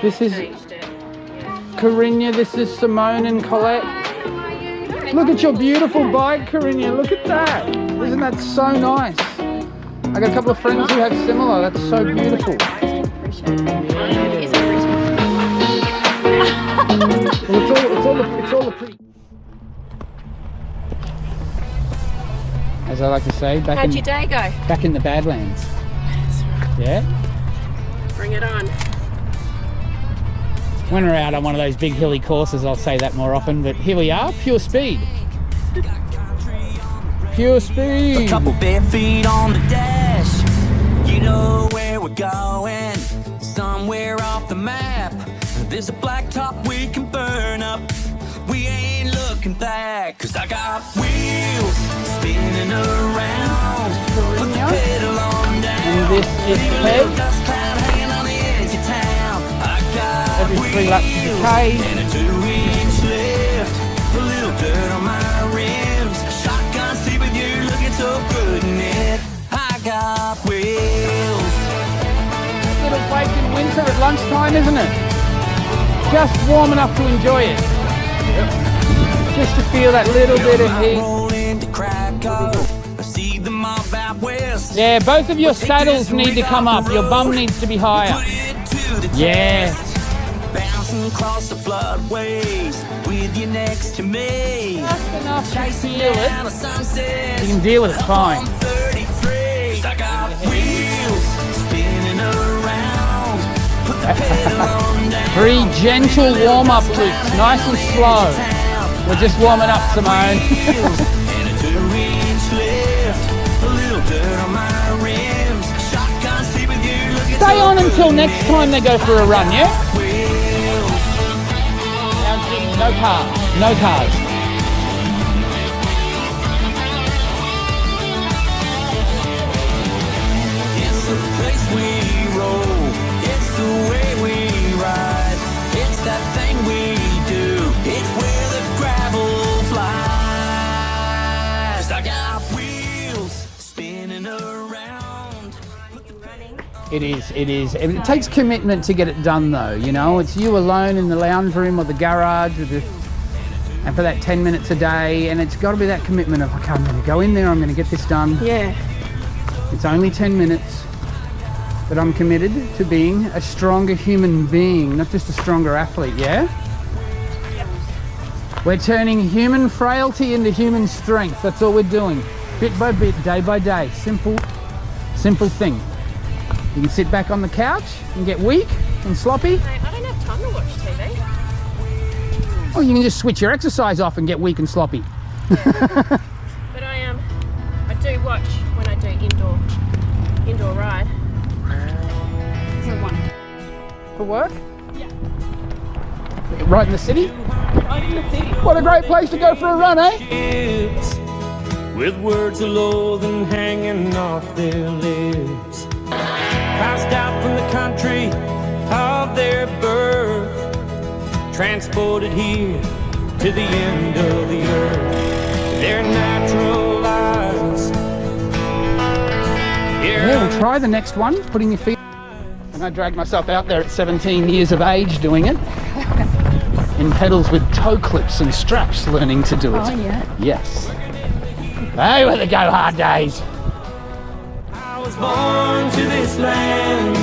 This is Corinna, this is Simone and Colette. Look at your beautiful bike, Corinna, look at that. Isn't that so nice? I got a couple of friends who have similar, that's so beautiful. Well, it's all the pretty. As I like to say, how'd your day go? Back in the Badlands. Yeah? Bring it on. When we're out on one of those big hilly courses, I'll say that more often, but here we are, pure speed. Pure speed. A couple bare feet on the dash. You know where we're going, somewhere off the map. There's a blacktop we can burn up. We ain't looking back, 'cause I got wheels spinning around. Put the pedal on down. And this is Ted. Every 3 laps of the K. And a 2-inch lift, a little dirt on my rims. Shotgun seat with you looking so good in it. I got wheels. Little break in winter at lunchtime, isn't it? Just warm enough to enjoy it. Just to feel that little bit of heat. Yeah, both of your saddles need to come up. Your bum needs to be higher. Yeah. Bouncing across the floodways with you next to me. Just enough to feel it. You can deal with it fine. I got wheels spinning around. Put the pedal on down. 3 gentle warm-up loops, nice and slow. We're just warming up, Simone. And a 2-inch lift, a little dirt on my rims. Shotgun seat with you looking Stay on until next time they go for a run, yeah? No cars, no cars. It's the place we roll, it's the way we ride, it's that thing we do, it's where the gravel flies. I got wheels spinning around. It is. It takes commitment to get it done though, you know. It's you alone in the lounge room or the garage and for that 10 minutes a day, and it's got to be that commitment of, okay, I'm going to go in there, I'm going to get this done. Yeah. It's only 10 minutes, but I'm committed to being a stronger human being, not just a stronger athlete, yeah? Yep. We're turning human frailty into human strength. That's all we're doing. Bit by bit, day by day. Simple thing. You can sit back on the couch and get weak and sloppy. Mate, I don't have time to watch TV. Or you can just switch your exercise off and get weak and sloppy. But I do watch when I do indoor ride. For work? Yeah. Right in the city? Right in the city. What a great place to go for a run, eh? Kids with words of loathing hanging off their lips, passed out from the country of their birth, transported here to the end of the earth. Their natural lives. Yeah, we'll try the next one, putting your feet. And I dragged myself out there at 17 years of age doing it. In pedals with toe clips and straps, learning to do it. Oh yeah. Yes. They were the go hard days. I was born to this land,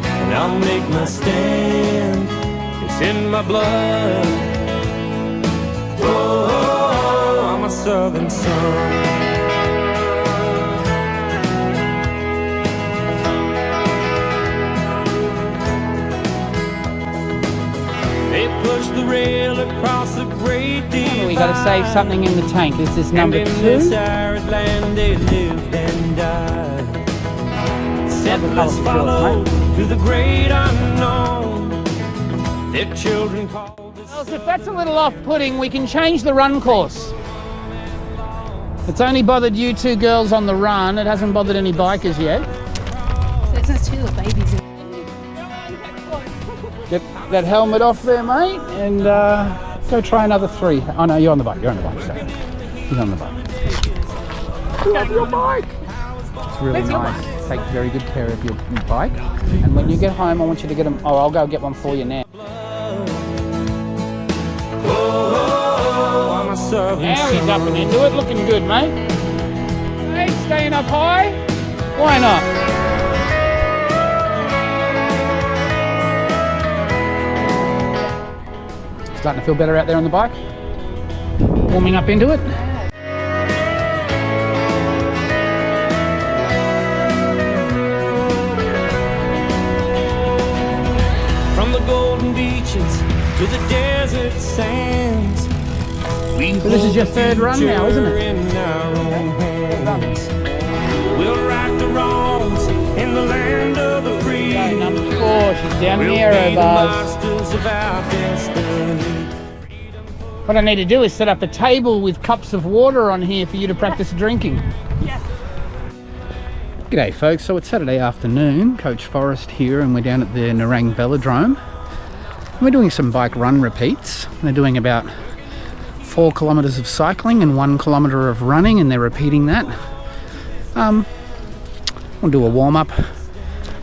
and I'll make my stand. It's in my blood. Oh, I'm a southern son. They push the rail across the great divide. We got to save something in the tank. This is number and in 2. this arid land they lived and died. Settlers followed to the great unknown. Their children called this. Well, if that's a little off-putting, we can change the run course. It's only bothered you 2 girls on the run. It hasn't bothered any bikers yet. So it's just 2 little babies in. Get that helmet off there, mate, and go try another 3. Oh no, you're on the bike. You're on the bike. Sorry. You're on the bike. Love your bike. It's really nice. Take very good care of your bike. And when you get home, I want you to get them. Oh, I'll go get one for you now. Now he's up and into it. Looking good, mate. Hey, staying up high? Why not? Starting to feel better out there on the bike? Warming up into it? From the golden beaches to the desert sands. So this is your 3rd run now, isn't it? We'll right the wrongs in the land of the free. Number 4, she's down the arrow bars. What I need to do is set up a table with cups of water on here for you to practice drinking. Yes. G'day folks, so it's Saturday afternoon, Coach Forrest here, and we're down at the Nerang Velodrome. We're doing some bike run repeats. They're doing about 4 kilometres of cycling and 1 kilometre of running, and they're repeating that. We'll do a warm-up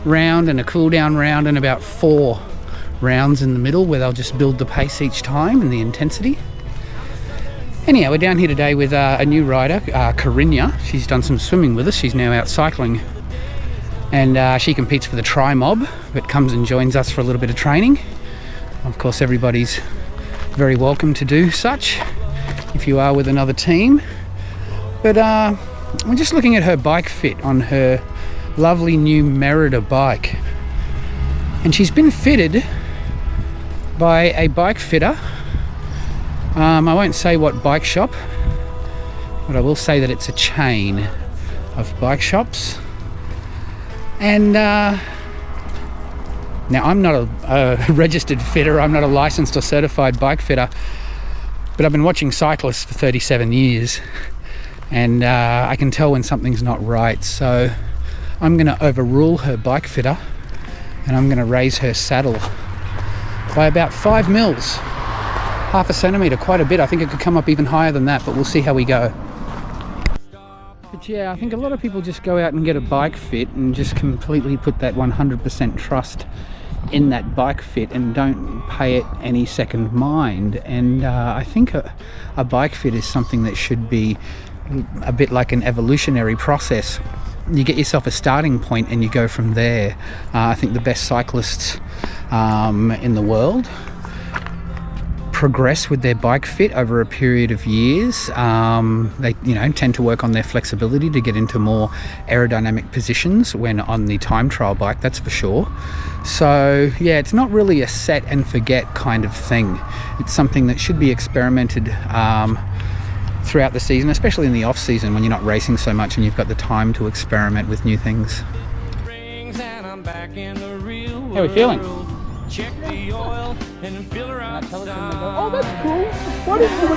round and a cool-down round and about 4 rounds in the middle where they'll just build the pace each time and the intensity. Anyhow, we're down here today with a new rider, Corinna. She's done some swimming with us. She's now out cycling, and she competes for the Tri-Mob, but comes and joins us for a little bit of training. Of course, everybody's very welcome to do such if you are with another team. But we're just looking at her bike fit on her lovely new Merida bike, and she's been fitted by a bike fitter. I won't say what bike shop, but I will say that it's a chain of bike shops. And now I'm not a registered fitter, I'm not a licensed or certified bike fitter, but I've been watching cyclists for 37 years, and I can tell when something's not right. So I'm going to overrule her bike fitter, and I'm going to raise her saddle by about 5 mils, half a centimetre, quite a bit. I think it could come up even higher than that, but we'll see how we go. But yeah, I think a lot of people just go out and get a bike fit and just completely put that 100% trust in that bike fit and don't pay it any second mind. And I think a bike fit is something that should be a bit like an evolutionary process. You get yourself a starting point and you go from there. I think the best cyclists in the world progress with their bike fit over a period of years. They tend to work on their flexibility to get into more aerodynamic positions when on the time trial bike, that's for sure. So yeah, it's not really a set and forget kind of thing. It's something that should be experimented throughout the season, especially in the off season when you're not racing so much and you've got the time to experiment with new things. How are we feeling? Check the oil and fill her up. Oh, that's cool. What is it?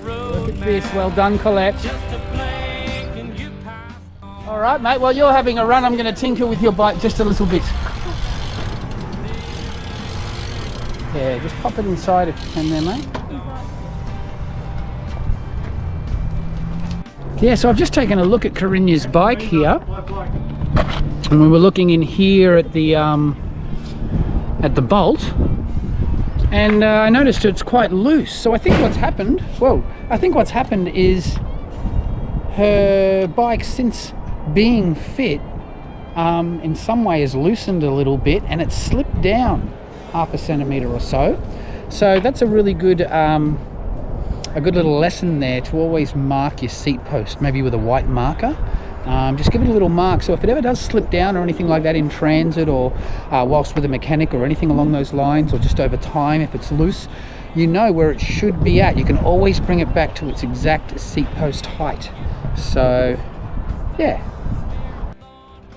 Look at this. Well done, Colette. All right, mate. While you're having a run, I'm going to tinker with your bike just a little bit. Yeah, just pop it inside if you can there, mate. Yeah, so I've just taken a look at Corinna's bike here, and we were looking in here at the bolt, and I noticed it's quite loose. So I think what's happened is her bike, since being fit, in some way has loosened a little bit and it's slipped down half a centimetre or so. So that's a really good a good little lesson there, to always mark your seat post, maybe with a white marker. Just give it a little mark, so if it ever does slip down or anything like that in transit, or whilst with a mechanic or anything along those lines, or just over time, if it's loose, you know where it should be at. You can always bring it back to its exact seat post height. So yeah,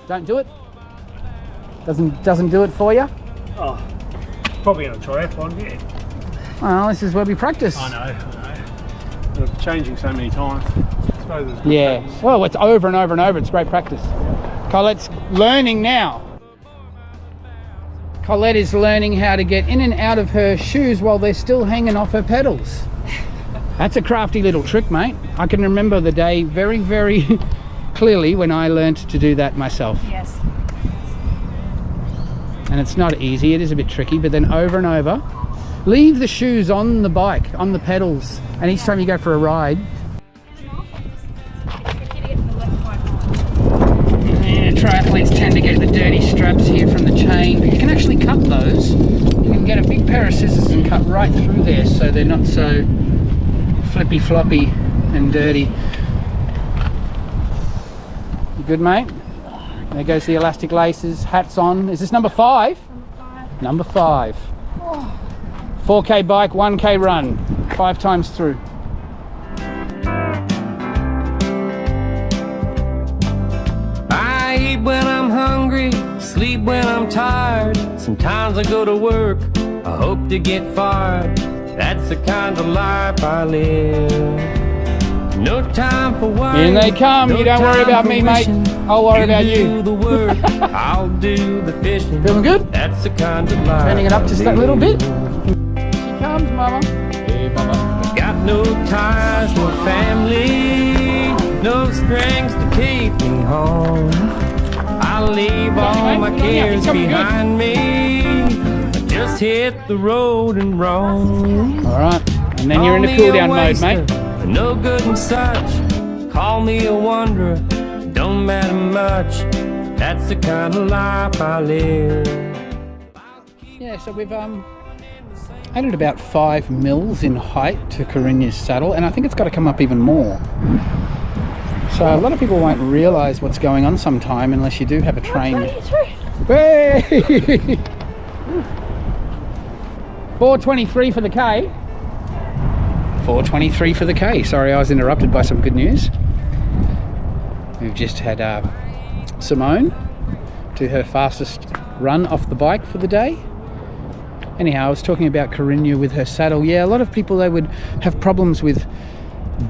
don't do it. Doesn't do it for you. Oh, probably in a triathlon, yeah. Well, this is where we practice. I know. It's changing so many times. I suppose it's Yeah, well, it's over and over and over. It's great practice. Colette's learning now. Colette is learning how to get in and out of her shoes while they're still hanging off her pedals. That's a crafty little trick, mate. I can remember the day very, very clearly when I learned to do that myself. Yes. And it's not easy, it is a bit tricky, but then over and over. Leave the shoes on the bike, on the pedals, and each time you go for a ride. Yeah, triathletes tend to get the dirty straps here from the chain, but you can actually cut those. You can get a big pair of scissors and cut right through there so they're not so flippy floppy and dirty. You good, mate? There goes the elastic laces, hats on. Is this number 5? Number 5. 4K bike, 1K run, 5 times through. I eat when I'm hungry, sleep when I'm tired. Sometimes I go to work, I hope to get fired. That's the kind of life I live. No time for worrying. In they come. You don't worry about me, mate. I'll worry about you. Do the work, I'll do the fishing. Feeling good? That's the kind of life. Turning it up just I that little live. bit. Here she comes, mama. Hey, mama. Got no ties, no family, no strings to keep me home. I leave all my cares behind me. I just hit the road and roam. All right, and then you're in the cool down mode, mate. No good and such. Call me a wanderer. Don't matter much. That's the kind of life I live. Yeah, so we've added about 5 mils in height to Corinne's saddle, and I think it's got to come up even more. So a lot of people won't realise what's going on sometime unless you do have a train. Hey! 4:23 for the K. 4:23 for the K. Sorry, I was interrupted by some good news. We've just had Simone do her fastest run off the bike for the day. Anyhow, I was talking about Corinne with her saddle. Yeah, a lot of people, they would have problems with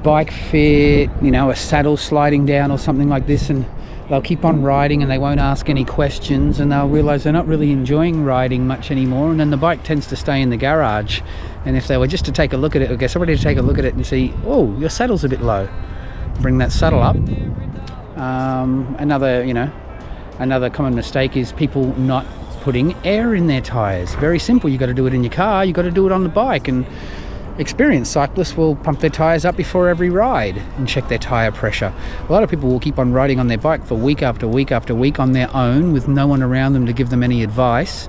bike fit, you know, a saddle sliding down or something like this, and they'll keep on riding and they won't ask any questions, and they'll realise they're not really enjoying riding much anymore, and then the bike tends to stay in the garage. And if they were just to take a look at it, or get somebody to take a look at it and see, oh, your saddle's a bit low, bring that saddle up. Another common mistake is people not putting air in their tyres. Very simple. You got to do it in your car, you got to do it on the bike. And experienced cyclists will pump their tyres up before every ride and check their tyre pressure. A lot of people will keep on riding on their bike for week after week after week on their own with no one around them to give them any advice,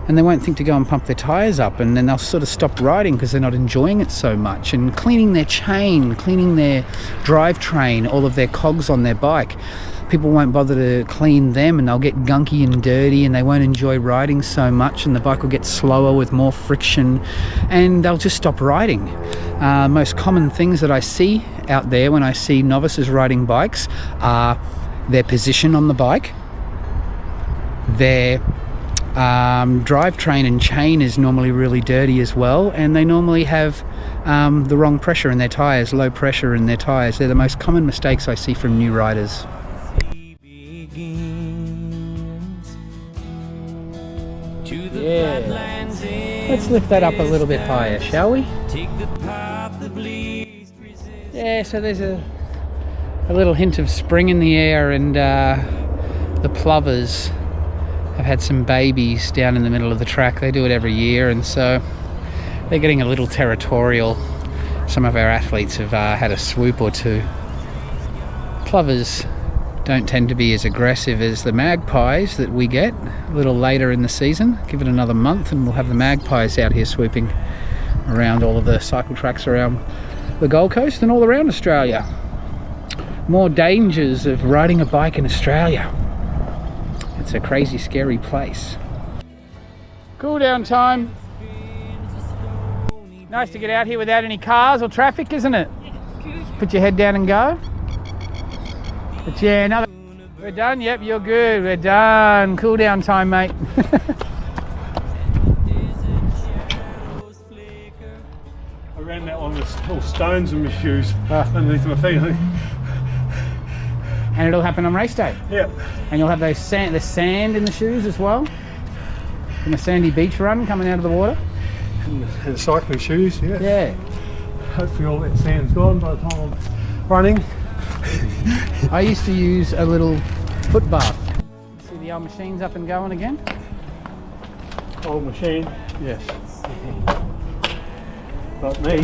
and they won't think to go and pump their tyres up, and then they'll sort of stop riding because they're not enjoying it so much. And cleaning their chain, cleaning their drivetrain, all of their cogs on their bike, people won't bother to clean them, and they'll get gunky and dirty, and they won't enjoy riding so much, and the bike will get slower with more friction, and they'll just stop riding. Most common things that I see out there when I see novices riding bikes are their position on the bike, their drivetrain and chain is normally really dirty as well, and they normally have the wrong pressure in their tyres, low pressure in their tyres. They're the most common mistakes I see from new riders. Yeah. Let's lift that up a little bit higher, shall we? Yeah, so there's a little hint of spring in the air, and the plovers have had some babies down in the middle of the track. They do it every year, and so they're getting a little territorial. Some of our athletes have had a swoop or two. Plovers don't tend to be as aggressive as the magpies that we get a little later in the season. Give it another month and we'll have the magpies out here swooping around all of the cycle tracks around the Gold Coast and all around Australia. More dangers of riding a bike in Australia. It's a crazy, scary place. Cool down time. Nice to get out here without any cars or traffic, isn't it? Put your head down and go. But yeah, another. We're done. Yep, you're good. We're done. Cool down time, mate. I ran that one with little stones in my shoes underneath my feet. And it'll happen on race day. Yep. And you'll have those the sand in the shoes as well. From a sandy beach run coming out of the water. And cycling shoes, yeah. Yeah. Hopefully all that sand's gone by the time I'm running. I used to use a little foot bath. See the old machine's up and going again? Old machine, Yes. not me.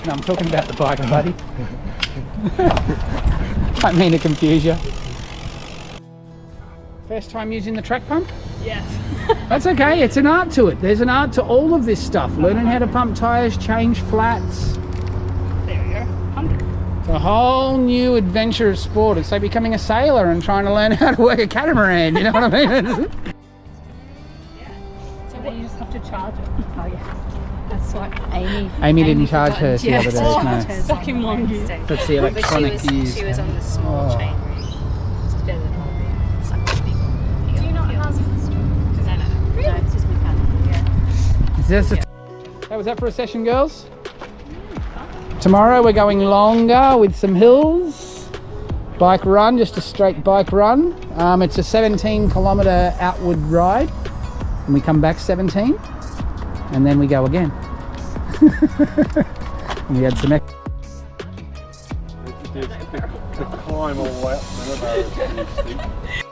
No, I'm talking about the bike, buddy. I mean to confuse you. First time using the track pump? Yes. That's okay, it's an art to it. There's an art to all of this stuff. Learning how to pump tyres, change flats. There we go. 100. It's a whole new adventure of sport. It's like becoming a sailor and trying to learn how to work a catamaran, you know what I mean? So then you just have to charge it. Oh yeah. That's what Amy. Amy didn't charge hers the other day. No. Fucking mongoose. That's the electronic use. She was on the small Oh. chain ring. It's better than all the it's like the big. Do you not have No, it's just mechanical. Yeah. Is this How was that for a session, girls? Tomorrow we're going longer with some hills. Bike run, just a straight bike run. It's a 17-kilometre outward ride. And we come back 17. And then we go again. And we had some extra. The climb all the way up the river is pretty steep.